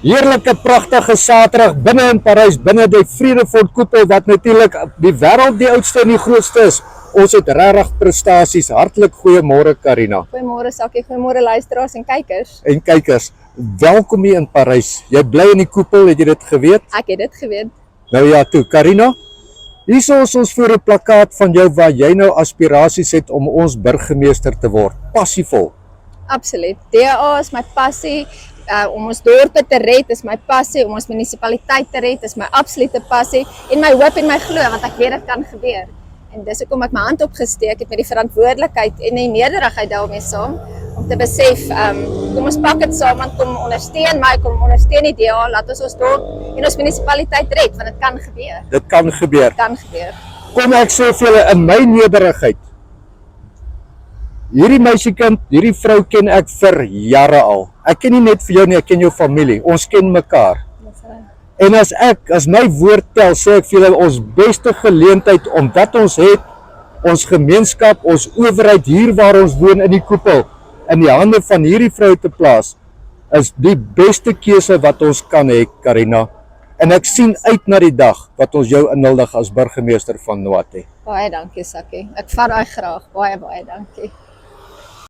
Heerlike, pragtige Saterdag binne in Parys, binne die Vredefort koepel wat natuurlik die wêreld die oudste en die grootste is. Ons het regtig prestasies. Hartlik goeiemôre Karina. Goeiemôre Sakkie, goeiemôre luisteraars en kykers. En kykers, welkom hier in Parys. Jy bly in die koepel, het jy dit geweet? Ek het dit geweet. Nou ja, toe Karina. Hier is ons voor 'n plakkaat van jou waar jy nou aspirasies het om ons burgemeester te word. Passievol. Absoluut. DA is my passie. Om ons dorpe te red is my passie, om ons munisipaliteit te red is my absolute passie en my hoop en my glo want ek weet dit kan gebeur. En dis hoekom ek my hand opgesteek het met die verantwoordelikheid en die nederigheid daarmee saam om te besef, kom ons pak dit saam, want kom ondersteun my, kom ondersteun die DA, laat ons dorp en ons munisipaliteit red want dit kan gebeur. Dit kan gebeur. Dit kan gebeur. Kom ek sê vir julle in my nederigheid. Hierdie meisiekind, hierdie vrou ken ek vir jare al. Ek ken nie net vir jou nie, ek ken jou familie. Ons ken mekaar. En as my woord tel, sê ek vir julle ons beste geleentheid om wat ons het, ons gemeenskap, ons owerheid hier waar ons woon in die koepel, in die hande van hierdie vrou te plaas, is die beste keuse wat ons kan hê, Karina. En ek sien uit na die dag wat ons jou inhuldig as burgemeester van Nwate. Baie dankie Sakkie. Ek vat daai graag. Baie dankie.